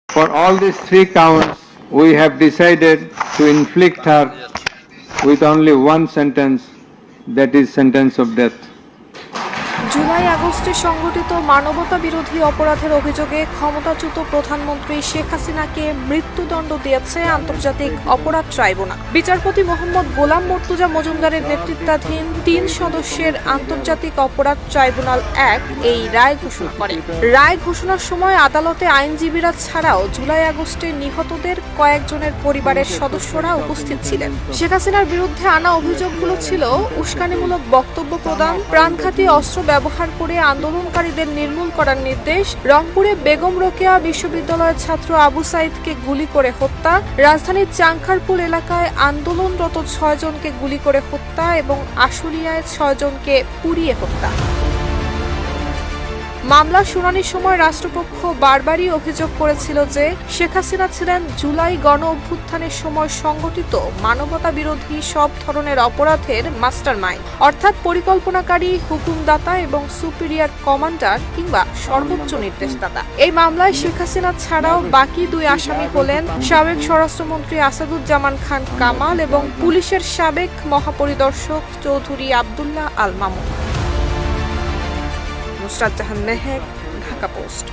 For all these three counts, we have decided to inflict her with only one sentence, that is sentence of death. July আগস্টে সংঘটিত মানবতা বিরোধী অপরাধের অভিযোগে ক্ষমতাচ্যুত প্রধানমন্ত্রী শেখ হাসিনাকে মৃত্যুদণ্ড দিয়েছে আন্তর্জাতিক অপরাধ ট্রাইব্যুনাল। বিচারপতি মোহাম্মদ গোলাম মর্তুজা মজুমদারের নেতৃত্বাধীন ৩ সদস্যের আন্তর্জাতিক অপরাধ ট্রাইব্যুনাল ১ এই রায় ঘোষণা করে। রায় ঘোষণার সময় আদালতে আইনজীবীরা ছাড়াও জুলাই আগস্টে নিহতদের কয়েকজনের পরিবারের সদস্যরা উপস্থিত ছিলেন। শেখ হাসিনার বিরুদ্ধে আনা অভিযোগগুলো ছিল উস্কানিমূলক বক্তব্য প্রদান, প্রাণঘাতী অস্ত্র ব্যবহার করে আন্দোলনকারীদের নির্মূল করার নির্দেশ, রংপুরে বেগম রোকেয়া বিশ্ববিদ্যালয়ের ছাত্র আবু সাইদকে গুলি করে হত্যা, রাজধানীর চাংখারপুল এলাকায় আন্দোলনরত ৬ জনকে গুলি করে হত্যা এবং আশুলিয়ায় ৬ জনকে পুড়িয়ে হত্যা। মামলার শুনানির সময় রাষ্ট্রপক্ষ বারবারই অভিযোগ করেছিল যে শেখ হাসিনা ছিলেন জুলাই গণ অভ্যুত্থানের সময় সংগঠিত মানবতা বিরোধী সব ধরনের অপরাধের মাস্টারমাইন্ড, অর্থাৎ পরিকল্পনাকারী, হুকুমদাতা এবং সুপিরিয়র কমান্ডার কিংবা সর্বোচ্চ নির্দেশদাতা। এই মামলায় শেখ হাসিনা ছাড়াও বাকি ২ আসামি হলেন সাবেক স্বরাষ্ট্রমন্ত্রী আসাদুজ্জামান খান কামাল এবং পুলিশের সাবেক মহাপরিদর্শক চৌধুরী আব্দুল্লাহ আল মামুন। নুসরাত জাহান মেহেক, ঢাকা পোস্ট।